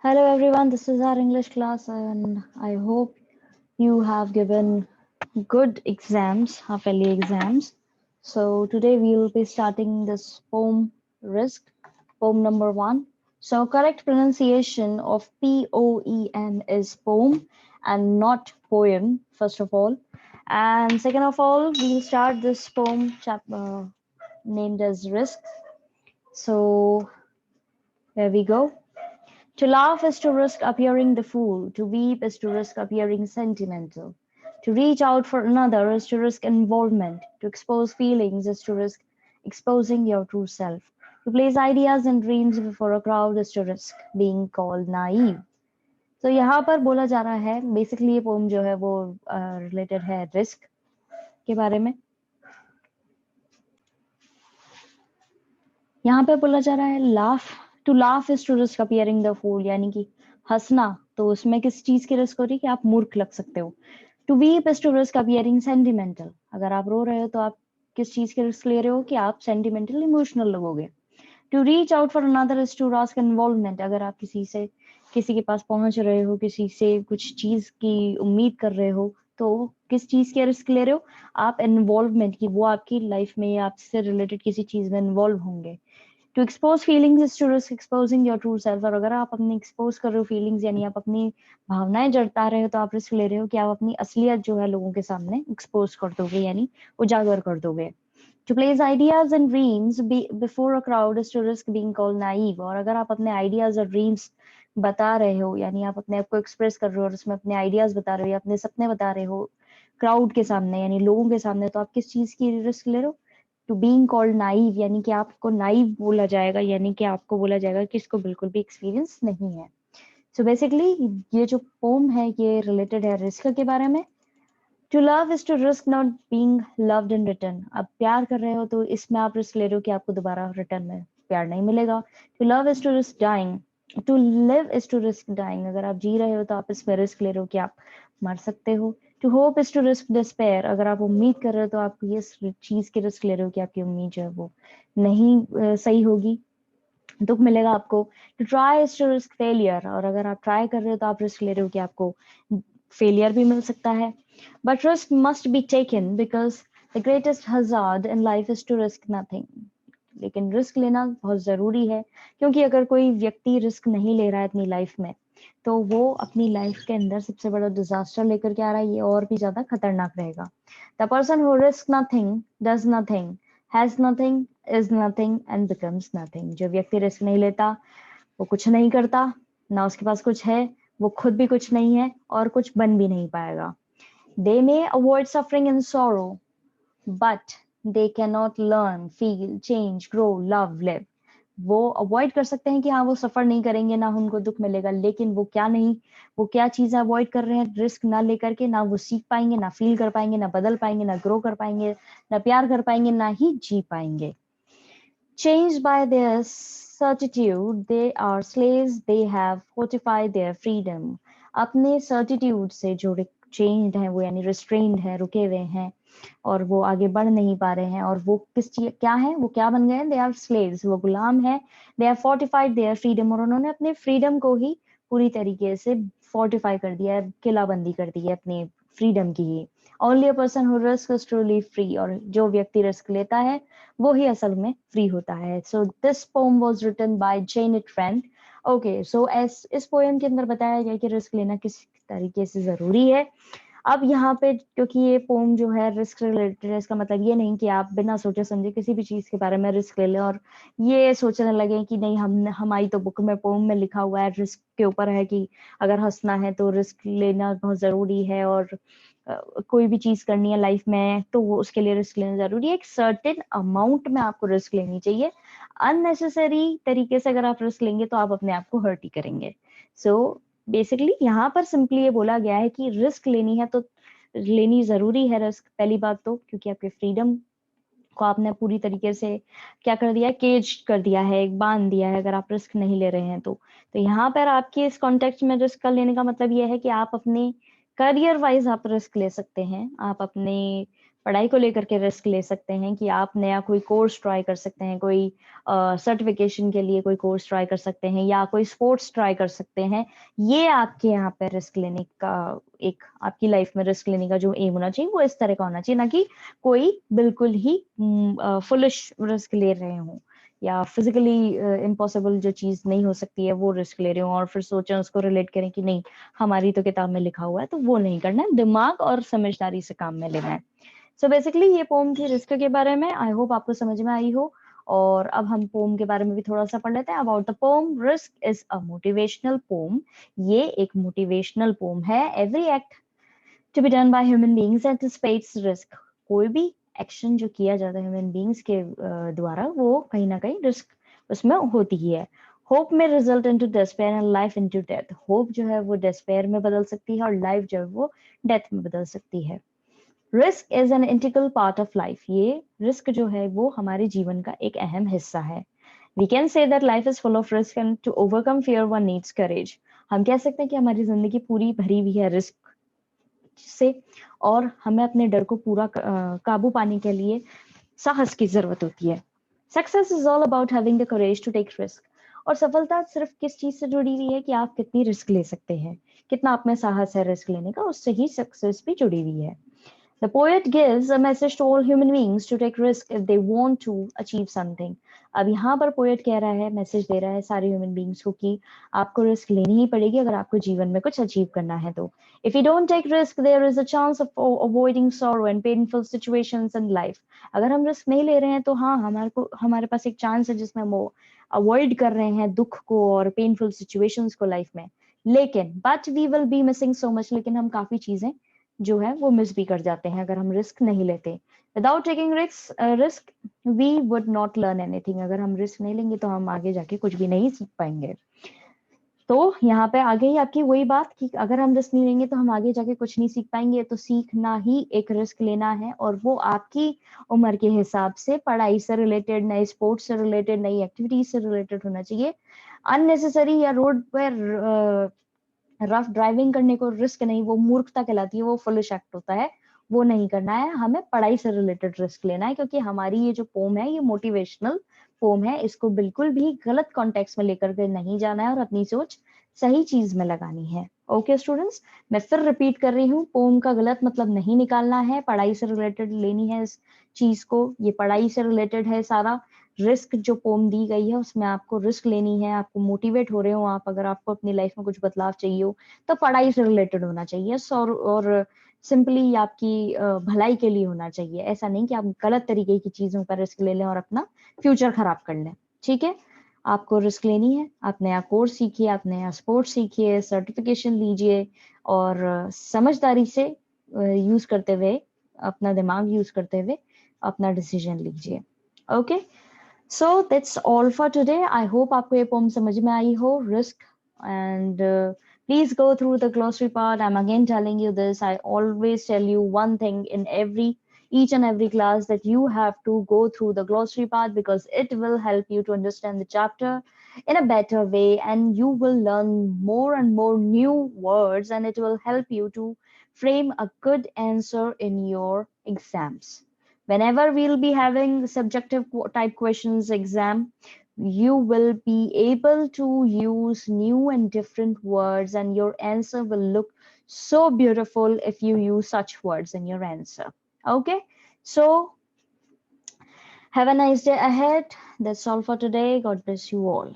Hello everyone, this is our English class and I hope you have given good exams, half-yearly exams. So today we will be starting this poem Risk, poem number 1. So correct pronunciation of Poem is poem and not poem, first of all. And second of all, we'll start this poem named as Risk. So there we go. To laugh is to risk appearing the fool, to weep is to risk appearing sentimental. To reach out for another is to risk involvement, to expose feelings is to risk exposing your true self. To place ideas and dreams before a crowd is to risk being called naive. तो यहाँ पर बोला जा रहा है basically ये pome जो है वो रिलेटेड है रिस्क के बारे में। यहाँ पे बोला जा रहा है to laugh is to risk appearing the fool, यानी कि हंसना तो उसमें किस चीज की रिस्क हो रही है कि आप मूर्ख लग सकते हो। To weep is to risk appearing sentimental, अगर आप रो रहे हो तो आप किस चीज की रिस्क ले रहे हो कि आप सेंटिमेंटल इमोशनल लगोगे। To reach out for another is to risk involvement, अगर आप किसी के पास पहुंच रहे हो, किसी से कुछ चीज की उम्मीद कर रहे हो, तो किस चीज के रिस्क ले रहे हो आप इन्वॉल्वमेंट की, वो आपकी लाइफ में या आपसे रिलेटेड किसी चीज में इन्वॉल्व होंगे। To expose feelings is to risk exposing your true self, और अगर आप अपनी एक्सपोज कर रहे हो फीलिंग्स यानी आप अपनी भावनाएं जता रहे हो तो आप रिस्क ले रहे हो कि आप अपनी असलियत जो है लोगों के सामने एक्सपोज कर दोगे यानी उजागर कर दोगे। To place ideas and dreams before a crowd is to risk being called naive, और अगर आप अपने आइडियाज और ड्रीम्स बता रहे हो यानी आप अपने आप को एक्सप्रेस कर रहे हो और उसमें अपने आइडियाज बता रहे हो या अपने सपने बता रहे हो क्राउड के सामने यानी लोगों के सामने, तो आप किस चीज की रिस्क ले रहे हो। टू बीइंग कॉल्ड नाइव, यानी कि आपको नाइव बोला जाएगा, यानी कि आपको बोला जाएगा कि इसको बिल्कुल भी एक्सपीरियंस नहीं है। सो बेसिकली ये जो पोम है ये रिलेटेड है रिस्क के बारे में। To love is to risk not being loved in return, आप प्यार कर रहे हो तो इसमें आप रिस्क ले रहे हो कि आपको दोबारा रिटर्न में प्यार नहीं मिलेगा। To love is to risk dying, to live is to risk dying, अगर आप जी रहे हो तो आप इसमें रिस्क ले रहे हो कि आप मर सकते हो। To hope is to risk despair, अगर आप उम्मीद कर रहे हो तो आप ये चीज की रिस्क ले रहे हो कि आपकी उम्मीद जो है वो नहीं सही होगी, दुख मिलेगा आपको। To try is to risk failure, और अगर आप ट्राई कर रहे हो तो आप रिस्क ले रहे हो कि आपको फेलियर भी मिल सकता है। But risk must be taken because the greatest hazard in life is to risk nothing, लेकिन रिस्क लेना बहुत जरूरी है क्योंकि अगर कोई व्यक्ति रिस्क नहीं ले रहा है अपनी लाइफ में तो वो अपनी लाइफ के अंदर सबसे बड़ा डिजास्टर लेकर के आ रहा है, ये और भी ज्यादा खतरनाक रहेगा। The person who risk nothing does nothing has nothing is nothing and becomes nothing, जो व्यक्ति रिस्क नहीं लेता वो कुछ नहीं करता, ना उसके पास कुछ है, वो खुद भी कुछ नहीं है और कुछ बन भी नहीं पाएगा। They may avoid suffering and sorrow but they can not learn feel change grow love live, वो अवॉइड कर सकते हैं कि हाँ वो सफर नहीं करेंगे ना उनको दुख मिलेगा, लेकिन वो क्या चीजें अवॉइड कर रहे हैं रिस्क ना लेकर के, ना वो सीख पाएंगे, ना फील कर पाएंगे, ना बदल पाएंगे, ना ग्रो कर पाएंगे, ना प्यार कर पाएंगे, ना ही जी पाएंगे। Changed by their certitude, they are slaves, they have fortified their freedom. अपने certitude से जो changed है वो यानी restrained है, रुके हुए हैं और वो आगे बढ़ नहीं पा रहे हैं, और वो क्या है, वो क्या बन गए हैं, they are slaves, वो गुलाम है। they have fortified their freedom, और उन्होंने अपने freedom को ही पूरी तरीके से fortify कर दिया है, किलाबंदी कर दी है अपने freedom की ही। Only a person who risks is truly free, और जो व्यक्ति रिस्क लेता है वो ही असल में फ्री होता है। So this poem was written by Janet Trent. Okay, so इस पोएम के अंदर बताया गया कि रिस्क लेना किस तरीके से जरूरी है। अब यहाँ पे क्योंकि ये पोम जो है रिस्क रिलेटेड है, इसका मतलब ये नहीं कि आप बिना सोचे समझे किसी भी चीज के बारे में रिस्क ले लें और ये सोचने लगे कि नहीं हम हमारी तो बुक में पोम में लिखा हुआ है रिस्क के ऊपर है कि अगर हंसना है तो रिस्क लेना बहुत जरूरी है, और कोई भी चीज करनी है लाइफ में तो वो उसके लिए रिस्क लेना जरूरी है। एक सर्टेन अमाउंट में आपको रिस्क लेनी चाहिए, अननेसेसरी तरीके से अगर आप रिस्क लेंगे तो आप अपने आप को हर्ट ही करेंगे। सो बेसिकली यहाँ पर सिंपली ये बोला गया है कि रिस्क लेनी है तो लेनी जरूरी है रिस्क, पहली बात तो क्योंकि आपके फ्रीडम को आपने पूरी तरीके से क्या कर दिया है, केज कर दिया है, एक बांध दिया है अगर आप रिस्क नहीं ले रहे हैं तो यहाँ पर आपके इस कॉन्टेक्स्ट में रिस्क का लेने का मतलब ये है कि आप अपने करियर वाइज आप रिस्क ले सकते हैं, आप अपने पढ़ाई को लेकर के रिस्क ले सकते हैं कि आप नया कोई कोर्स ट्राई कर सकते हैं, कोई सर्टिफिकेशन के लिए कोई कोर्स ट्राई कर सकते हैं, या कोई स्पोर्ट्स ट्राई कर सकते हैं। ये आपके यहाँ पे रिस्क लेने का एक, आपकी लाइफ में रिस्क लेने का जो एम होना चाहिए वो इस तरह का होना चाहिए, ना कि कोई बिल्कुल ही फुलिश रिस्क ले रहे हो या फिजिकली इम्पॉसिबल जो चीज नहीं हो सकती है वो रिस्क ले रहे हो और फिर सोचें उसको रिलेट करें कि नहीं हमारी तो किताब में लिखा हुआ है, तो वो नहीं करना है। दिमाग और समझदारी से काम में लेना है। सो बेसिकली ये पोम थी रिस्क के बारे में। आई होप आपको समझ में आई हो। और अब हम पोम के बारे में भी थोड़ा सा पढ़ लेते हैं। About the poem, risk is a motivational poem. ये एक मोटिवेशनल पोम है। Every act to be done by human beings anticipates risk. कोई भी एक्शन जो किया जाता है ह्यूमन बीइंग्स के द्वारा, वो कहीं ना कहीं रिस्क उसमें होती ही है। होप में result into despair and life into death. Hope जो है वो डिस्पेयर में बदल सकती है और लाइफ जो है वो डेथ में बदल सकती है। Risk is an integral part of life. ये रिस्क जो है वो हमारे जीवन का एक अहम हिस्सा है। We can say that life is full of risk and to overcome fear one needs courage. हम कह सकते हैं कि हमारी जिंदगी पूरी भरी हुई है रिस्क से, और हमें अपने डर को पूरा काबू पाने के लिए साहस की जरूरत होती है। Success is all about having the courage to take risk. और सफलता सिर्फ किस चीज से जुड़ी हुई है कि आप कितनी रिस्क ले सकते हैं, कितना आप में साहस है रिस्क लेने का, उससे ही सक्सेस भी जुड़ी हुई है। The poet gives a message to all human beings to take risk if they want to achieve something. अब यहाँ पर पोएट कह रहा है, मैसेज दे रहा है सारे ह्यूमन बींग्स को कि आपको रिस्क लेनी ही पड़ेगी अगर आपको जीवन में कुछ अचीव करना है तो। If you don't take risk, there is a chance of avoiding sorrow and painful situations in life. अगर हम रिस्क नहीं ले रहे हैं तो हाँ, हमारे पास एक चांस है जिसमें हम अवॉइड कर रहे हैं दुख को और पेनफुल सिचुएशंस को लाइफ में। लेकिन but we will be missing so much. लेकिन हम काफी चीजें जो है वो मिस भी कर जाते हैं अगर हम रिस्क नहीं लेते। Without taking risk we would not learn anything. अगर हम रिस्क नहीं लेंगे तो हम आगे जाके कुछ भी नहीं सीख पाएंगे। तो यहाँ पे आगे ही आपकी वही बात कि अगर हम रिस्क नहीं लेंगे तो हम आगे जाके कुछ नहीं सीख पाएंगे। तो सीखना ही एक रिस्क लेना है, और वो आपकी उम्र के हिसाब से पढ़ाई से रिलेटेड, नए स्पोर्ट्स से रिलेटेड, नई एक्टिविटीज से रिलेटेड होना चाहिए। अननेसेसरी या रोड पर रफ ड्राइविंग करने को रिस्क नहीं, वो मूर्खता कहलाती है, वो फुलिश एक्ट होता है, वो नहीं करना है। हमें पढ़ाई से रिलेटेड रिस्क लेना है, क्योंकि हमारी ये जो पोम है ये मोटिवेशनल पोम है। इसको बिल्कुल भी गलत कॉन्टेक्स्ट में लेकर के नहीं जाना है और अपनी सोच सही चीज में लगानी है। ओके स्टूडेंट्स, मैं फिर रिपीट कर रही हूँ, पोम का गलत मतलब नहीं निकालना है, पढ़ाई से रिलेटेड लेनी है इस चीज को। ये पढ़ाई से रिलेटेड है सारा। रिस्क जो पोम दी गई है उसमें आपको रिस्क लेनी है, आपको मोटिवेट हो रहे हो आप, अगर आपको अपनी लाइफ में कुछ बदलाव चाहिए हो तो पढ़ाई से रिलेटेड होना चाहिए। और सिंपली आपकी भलाई के लिए होना चाहिए। ऐसा नहीं कि आप गलत तरीके की चीजों पर रिस्क ले लें और अपना फ्यूचर खराब कर लें। ठीक है, आपको रिस्क लेनी है, आप नया कोर्स सीखिए, आप नया स्पोर्ट सीखिए, सर्टिफिकेशन लीजिए, और समझदारी से यूज करते हुए, अपना दिमाग यूज करते हुए अपना डिसीजन लीजिए। Okay, so that's all for today. I hope आपको ये poem समझ में आई हो, risk, and please go through the glossary part. I'm again telling you this. I always tell you one thing in each and every class, that you have to go through the glossary part, because it will help you to understand the chapter in a better way, and you will learn more and more new words, and it will help you to frame a good answer in your exams. Whenever we'll be having subjective type questions exam, you will be able to use new and different words, and your answer will look so beautiful if you use such words in your answer. Okay, so have a nice day ahead. That's all for today. God bless you all.